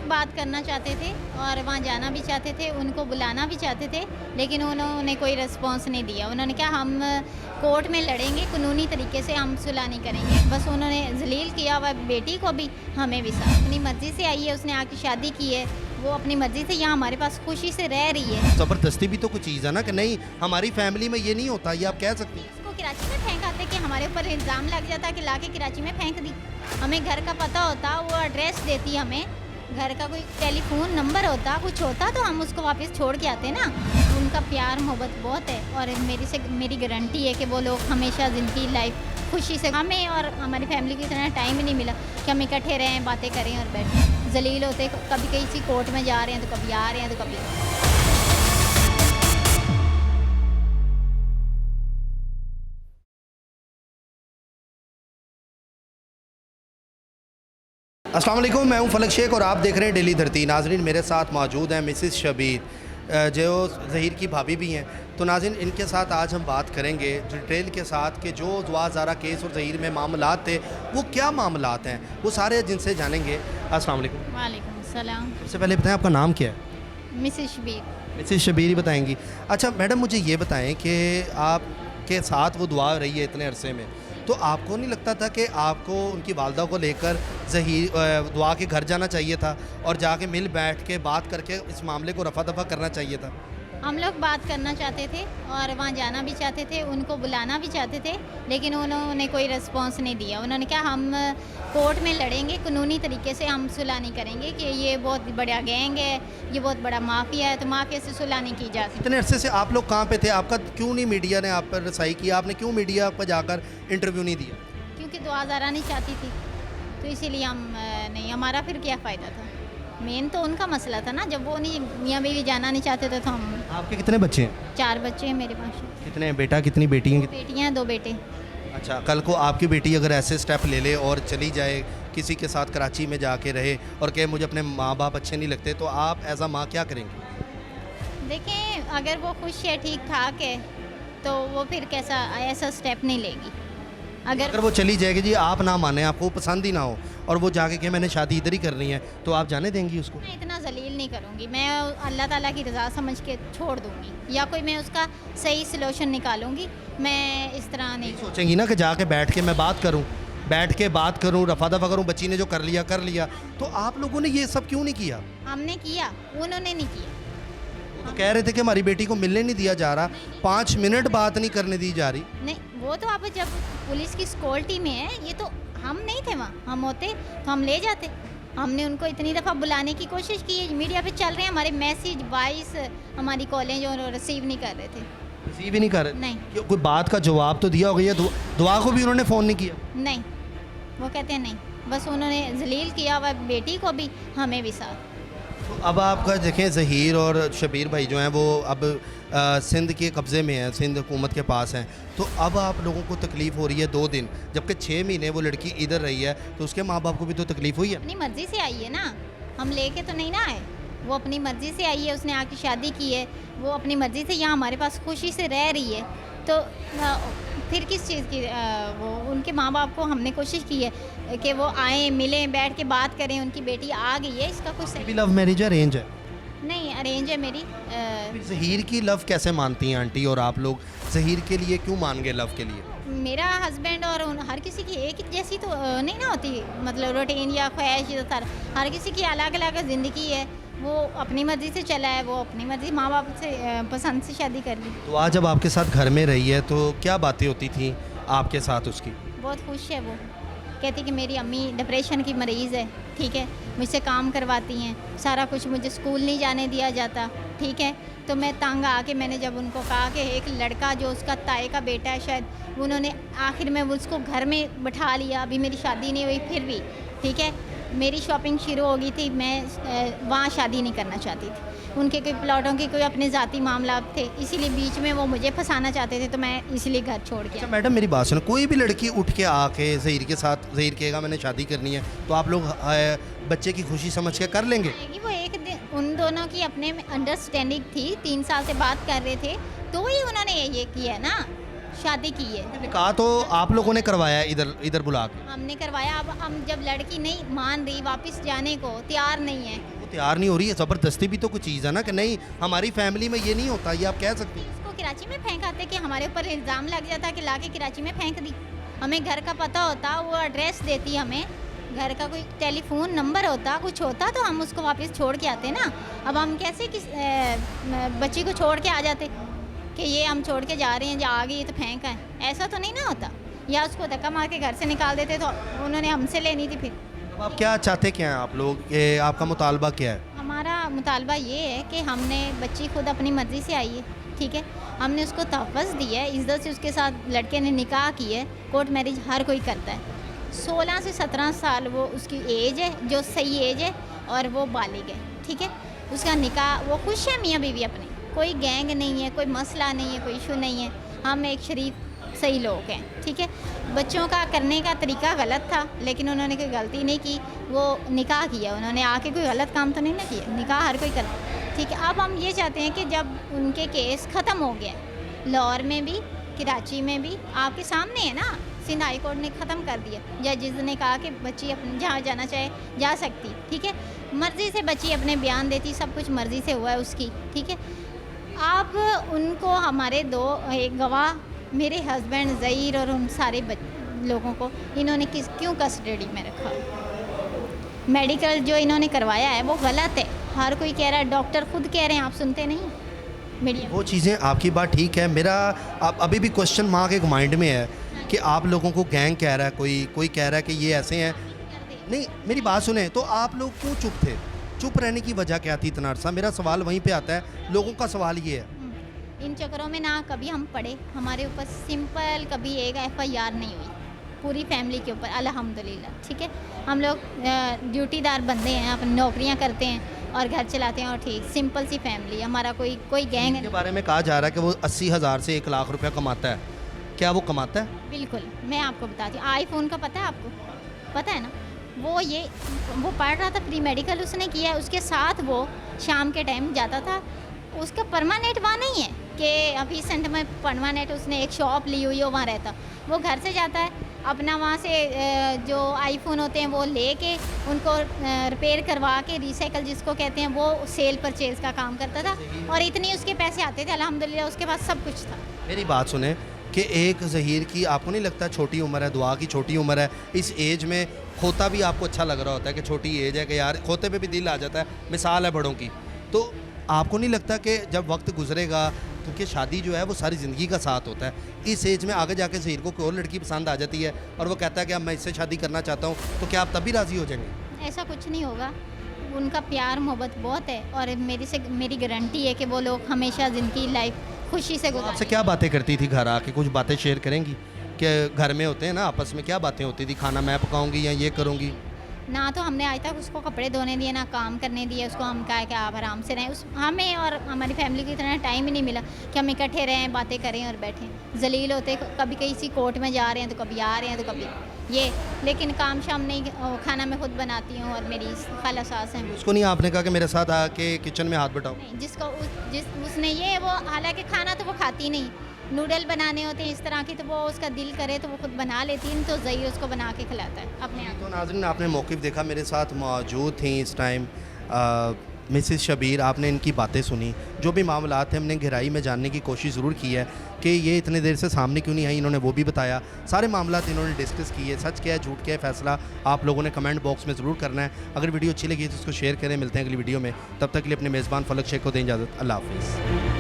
लोग बात करना चाहते थे और वहाँ जाना भी चाहते थे, उनको बुलाना भी चाहते थे, लेकिन उन्होंने कोई रिस्पॉन्स नहीं दिया। उन्होंने कहा हम कोर्ट में लड़ेंगे, कानूनी तरीके से हम सुलह नहीं करेंगे। बस उन्होंने जलील किया हुआ बेटी को भी, हमें भी साथ। अपनी मर्ज़ी से आई है, उसने आके शादी की है, वो अपनी मर्ज़ी से यहाँ हमारे पास खुशी से रह रही है। ज़बरदस्ती भी तो कुछ चीज़ है ना कि नहीं हमारी फैमिली में ये नहीं होता, ये आप कह सकती हैं। इसको कराची में फेंक आते कि हमारे ऊपर इल्ज़ाम लग जाता कि लाके कराची में फेंक दी। हमें घर का पता होता, वो एड्रेस देती हमें, घर का कोई टेलीफोन नंबर होता, कुछ होता तो हम उसको वापस छोड़ के आते ना। उनका प्यार मोहब्बत बहुत है और मेरी गारंटी है कि वो लोग हमेशा ज़िंदगी लाइफ खुशी से, हमें और हमारी फैमिली की तरह टाइम ही नहीं मिला कि हम इकट्ठे रहें, बातें करें और बैठें। जलील होते कभी किसी कोर्ट में जा रहे हैं तो कभी आ रहे हैं तो कभी। अस्सलाम वालेकुम, मैं हूं फलक शेख और आप देख रहे हैं डेली धरती। नाज़रीन, मेरे साथ मौजूद हैं मिसेस शबीर, जो ज़हीर की भाभी भी हैं। तो नाज़रीन, इनके साथ आज हम बात करेंगे डिटेल के साथ कि जो दुआ ज़ारा केस और ज़हीर में मामलात थे वो क्या मामलात हैं, वो सारे जिनसे जानेंगे। अस्सलाम वालेकुम। वालेकुम सलाम। सबसे पहले बताएं आपका नाम क्या है? मिसेस शबीर। मिसेस शबीर ही बताएंगी। अच्छा मैडम, मुझे ये बताएं कि आपके साथ वो दुआ रही है इतने अरसे में, तो आपको नहीं लगता था कि आपको उनकी वालदा को लेकर ज़हीर दुआ के घर जाना चाहिए था और जाके मिल बैठ के बात करके इस मामले को रफा दफा करना चाहिए था? हम लोग बात करना चाहते थे और वहाँ जाना भी चाहते थे, उनको बुलाना भी चाहते थे, लेकिन उन्होंने कोई रिस्पॉन्स नहीं दिया। उन्होंने कहा हम कोर्ट में लड़ेंगे, कानूनी तरीके से हम सुलह नहीं करेंगे कि ये बहुत बड़ा गैंग है, ये बहुत बड़ा माफिया है, तो माफिया से सुलह नहीं की जा सकती। इतने अरसे से आप लोग कहाँ पे थे? आपका क्यों नहीं मीडिया ने आप पर रसाई की? आपने क्यों मीडिया पर जाकर इंटरव्यू नहीं दिया? क्योंकि दुआ ज़ारा नहीं चाहती थी, तो इसीलिए हम नहीं, हमारा फिर क्या फ़ायदा था। मेन तो उनका मसला था ना, जब वो नहीं मियाँ बीवी जाना नहीं चाहते थे तो हम। आपके कितने बच्चे हैं? 4 बच्चे हैं मेरे पास। कितने हैं? बेटा कितनी बेटी हैं? बेटियाँ हैं, 2 बेटे। अच्छा, कल को आपकी बेटी अगर ऐसे स्टेप ले ले और चली जाए किसी के साथ कराची में जाके रहे और कहे मुझे अपने माँ बाप अच्छे नहीं लगते, तो आप एज अ माँ क्या करेंगे? देखें, अगर वो खुश है, ठीक ठाक है, तो वो फिर कैसा ऐसा स्टेप नहीं लेगी। अगर वो चली जाएगी, जी आप ना माने, आपको पसंद ही ना हो और वो जाके कि मैंने शादी इधर ही करनी है, तो आप जाने देंगी उसको? मैं इतना जलील नहीं करूँगी, मैं अल्लाह ताला की रज़ा समझ के छोड़ दूँगी, या कोई मैं उसका सही सलूशन निकालूंगी। मैं इस तरह नहीं सोचेंगी ना कि जाके बैठ के मैं बात करूँ, बैठ के बात करूँ, रफा दफा करूँ, बच्ची ने जो कर लिया। तो आप लोगों ने ये सब क्यों नहीं किया? हमने किया, उन्होंने नहीं किया। तो कह रहे थे कि हमारी बेटी को मिलने नहीं दिया जा रहा, 5 मिनट बात नहीं करने दी जा रही। नहीं, वो तो अब जब पुलिस की सिक्योरिटी में है, ये तो हम नहीं थे वहाँ, हम होते तो हम ले जाते। हमने उनको इतनी दफ़ा बुलाने की कोशिश की है, मीडिया पे चल रहे हैं हमारे मैसेज, वॉइस हमारी कॉलेज और रिसीव नहीं कर रहे थे। रिसीव ही नहीं कर रहे? नहीं। कोई बात का जवाब तो दिया होगा? दुआ को भी उन्होंने फ़ोन नहीं किया? नहीं, वो कहते हैं नहीं, बस उन्होंने जलील किया हुआ बेटी को भी, हमें भी साथ। तो अब आपका देखें, ज़हीर और शबीर भाई जो हैं वो अब सिंध के कब्ज़े में हैं, सिंध हुकूमत के पास हैं, तो अब आप लोगों को तकलीफ़ हो रही है 2 दिन, जबकि 6 महीने वो लड़की इधर रही है, तो उसके माँ बाप को भी तो तकलीफ़ हुई है। अपनी मर्ज़ी से आई है ना, हम लेके तो नहीं ना आए, वो अपनी मर्ज़ी से आई है, उसने आके शादी की है, वो अपनी मर्ज़ी से यहाँ हमारे पास खुशी से रह रही है, तो फिर किस चीज़ की वो उनके माँ बाप को हमने कोशिश की है कि वो आएँ, मिलें, बैठ के बात करें। उनकी बेटी आ गई है, इसका कुछ भी लव मैरिज है, अरेंज है? नहीं, अरेंज है मेरी। ज़हीर की लव कैसे मानती हैं आंटी, और आप लोग ज़हीर के लिए क्यों मान गए लव के लिए? मेरा हस्बैंड और हर किसी की एक जैसी तो नहीं ना होती, मतलब रूटीन या ख्वाहिश, हर किसी की अलग अलग ज़िंदगी है। वो अपनी मर्ज़ी से चला है, वो अपनी मर्ज़ी, माँ बाप से पसंद से शादी कर ली। तो आज जब आपके साथ घर में रही है तो क्या बातें होती थी आपके साथ उसकी? बहुत खुश है वो, कहती कि मेरी अम्मी डिप्रेशन की मरीज़ है, ठीक है, मुझसे काम करवाती हैं सारा कुछ, मुझे स्कूल नहीं जाने दिया जाता, ठीक है। तो मैं तंग आके मैंने जब उनको कहा कि एक लड़का जो उसका ताए का बेटा है शायद, उन्होंने आखिर में उसको घर में बिठा लिया, अभी मेरी शादी नहीं हुई फिर भी, ठीक है, मेरी शॉपिंग शुरू हो गई थी, मैं वहाँ शादी नहीं करना चाहती थी, उनके कोई प्लॉटों के कोई अपने ज़ाती मामला थे, इसीलिए बीच में वो मुझे फंसाना चाहते थे, तो मैं इसलिए घर छोड़ के। अच्छा मैडम, मेरी बात सुनो, कोई भी लड़की उठ के आके ज़हीर के साथ, ज़हीर कहेगा मैंने शादी करनी है, तो आप लोग बच्चे की खुशी समझ के कर लेंगे? वो एक दिन उन दोनों की अपने में अंडरस्टैंडिंग थी, 3 साल से बात कर रहे थे, तो ही उन्होंने ये किया ना, शादी की है। निकाह तो आप लोगों ने करवाया है इधर इधर बुला के? हमने करवाया। अब हम जब लड़की नहीं मान रही, वापस जाने को तैयार नहीं है, वो तैयार नहीं हो रही है, ज़बरदस्ती भी तो कुछ चीज़ है ना कि नहीं हमारी फैमिली में ये नहीं होता, ये आप कह सकते हैं। उसको कराची में फेंक आते कि हमारे ऊपर इल्ज़ाम लग जाता कि ला के कराची में फेंक दी। हमें घर का पता होता, वो एड्रेस देती हमें, घर का कोई टेलीफोन नंबर होता, कुछ होता तो हम उसको वापस छोड़ के आते ना। अब हम कैसे बच्ची को छोड़ के आ जाते कि ये हम छोड़ के जा रहे हैं, जा आ गई तो फेंक है, ऐसा तो नहीं ना होता। या उसको धक्का मार के घर से निकाल देते तो उन्होंने हमसे लेनी थी। फिर अब आप क्या चाहते क्या हैं आप लोग, ये आपका मुतालबा क्या है? हमारा मुतालबा ये है कि हमने बच्ची खुद अपनी मर्ज़ी से आई है, ठीक है, हमने उसको तहफ़्फ़ुज़ दी है, इज़्ज़त से उसके साथ लड़के ने निकाह की है। कोर्ट मैरिज हर कोई करता है। 16 से 17 साल वो उसकी एज है, जो सही एज है, और वो बालिग है, ठीक है। उसका निकाह, वो खुश है मियाँ बीवी अपने, कोई गैंग नहीं है, कोई मसला नहीं है, कोई इशू नहीं है। हम एक शरीफ सही लोग हैं, ठीक है। बच्चों का करने का तरीका गलत था, लेकिन उन्होंने कोई गलती नहीं की, वो निकाह किया, उन्होंने आके कोई गलत काम तो नहीं ना किया, निकाह हर कोई करता, ठीक है। अब हम ये चाहते हैं कि जब उनके केस ख़त्म हो गया, लाहौर में भी, कराची में भी, आपके सामने है ना, सिंध हाई कोर्ट ने ख़त्म कर दिया। जज ने कहा कि बच्ची अपने जहाँ जाना चाहे जा सकती, ठीक है, मर्ज़ी से बच्ची अपने बयान देती, सब कुछ मर्ज़ी से हुआ है उसकी, ठीक है। अब उनको हमारे एक गवाह, मेरे हस्बैंड ज़हीर और उन सारे लोगों को इन्होंने क्यों कस्टडी में रखा? मेडिकल जो इन्होंने करवाया है वो गलत है, हर कोई कह रहा है, डॉक्टर खुद कह रहे हैं, आप सुनते नहीं मीडिया। वो चीज़ें आपकी बात ठीक है, मेरा अब अभी भी क्वेश्चन मार्क एक माइंड में है कि आप लोगों को गैंग कह रहा है, कोई कह रहा है कि ये ऐसे हैं। नहीं, मेरी बात सुने, तो आप लोग क्यों चुप थे? चुप रहने की वजह क्या थी इतना अरसा? मेरा सवाल वहीं पे आता है, लोगों का सवाल ये है। इन चक्करों में ना कभी हम पढ़े, हमारे ऊपर सिंपल कभी एक FIR नहीं हुई पूरी फैमिली के ऊपर, अल्हम्दुलिल्लाह, ठीक है। हम लोग ड्यूटीदार बंदे हैं, अपनी नौकरियां करते हैं और घर चलाते हैं, और ठीक सिंपल सी फैमिली, हमारा कोई गैंग के बारे में कहा जा रहा है कि वो 80,000 से 1 लाख रुपया कमाता है, क्या वो कमाता है? बिल्कुल, मैं आपको बताती हूँ। आईफोन का पता है आपको? पता है ना, वो पढ़ रहा था, प्री मेडिकल उसने किया है, उसके साथ वो शाम के टाइम जाता था। उसका परमानेंट वहाँ नहीं है कि अभी सेंटर में परमानेंट उसने एक शॉप ली हुई हो वहाँ रहता, वो घर से जाता है अपना, वहाँ से जो आईफोन होते हैं वो लेके उनको रिपेयर करवा के, रिसाइकल जिसको कहते हैं, वो सेल परचेज़ का काम करता था, और इतनी उसके पैसे आते थे अल्हम्दुलिल्लाह, उसके पास सब कुछ था। मेरी बात सुने कि एक ज़हीर की, आपको नहीं लगता छोटी उम्र है, दुआ की छोटी उम्र है, इस एज में खोता भी आपको अच्छा लग रहा होता है कि छोटी एज है कि यार खोते पे भी दिल आ जाता है, मिसाल है बड़ों की, तो आपको नहीं लगता कि जब वक्त गुजरेगा, क्योंकि शादी जो है वो सारी ज़िंदगी का साथ होता है, इस एज में आगे जाके ज़हीर को कोई और लड़की पसंद आ जाती है और वो कहता है कि अब मैं इससे शादी करना चाहता हूँ, तो क्या आप तब भी राज़ी हो जाएंगे? ऐसा कुछ नहीं होगा, उनका प्यार मोहब्बत बहुत है, और मेरी गारंटी है कि वो लोग हमेशा ज़िंदगी लाइफ खुशी से आपसे क्या बातें करती थी घर आके? कुछ बातें शेयर करेंगी कि घर में होते हैं ना आपस में, क्या बातें होती थी? खाना मैं पकाऊंगी या ये करूँगी? ना तो हमने आज तक उसको कपड़े धोने दिए, ना काम करने दिए उसको। हम कहा कि आप आराम से रहें, हमें और हमारी फैमिली की इतना टाइम ही नहीं मिला कि हम इकट्ठे रहें, बातें करें और बैठें। जलील होते, कभी किसी कोर्ट में जा रहे हैं तो कभी आ रहे हैं तो कभी ये, लेकिन काम शाम नहीं, खाना मैं खुद बनाती हूँ और मेरी खाला सास हैं। उसको नहीं आपने कहा कि मेरे साथ आके किचन में हाथ बटाओ? नहीं, उसने ये, वो हालांकि खाना तो वो खाती नहीं, नूडल बनाने होते हैं इस तरह की, तो वो उसका दिल करे तो वो खुद बना लेती है, तो ज़हीर उसको बना के खिलाता है अपने आप। तो नाज़रीन, आपने मौक़िफ़ देखा, मेरे साथ मौजूद थी इस टाइम मिसेस शबीर। आपने इनकी बातें सुनी, जो भी मामला थे हमने गहराई में जानने की कोशिश ज़रूर की है कि ये इतने देर से सामने क्यों नहीं आई, इन्होंने वो भी बताया, सारे मामला इन्होंने डिस्कस किए। सच क्या है झूठ क्या है, फ़ैसला आप लोगों ने कमेंट बॉक्स में ज़रूर करना है। अगर वीडियो अच्छी लगी तो उसको शेयर करें। मिलते हैं अगली वीडियो में, तब तक के लिए अपने मेज़बान फलक शेख को दें इजाज़त। अल्लाह हाफ़िज़।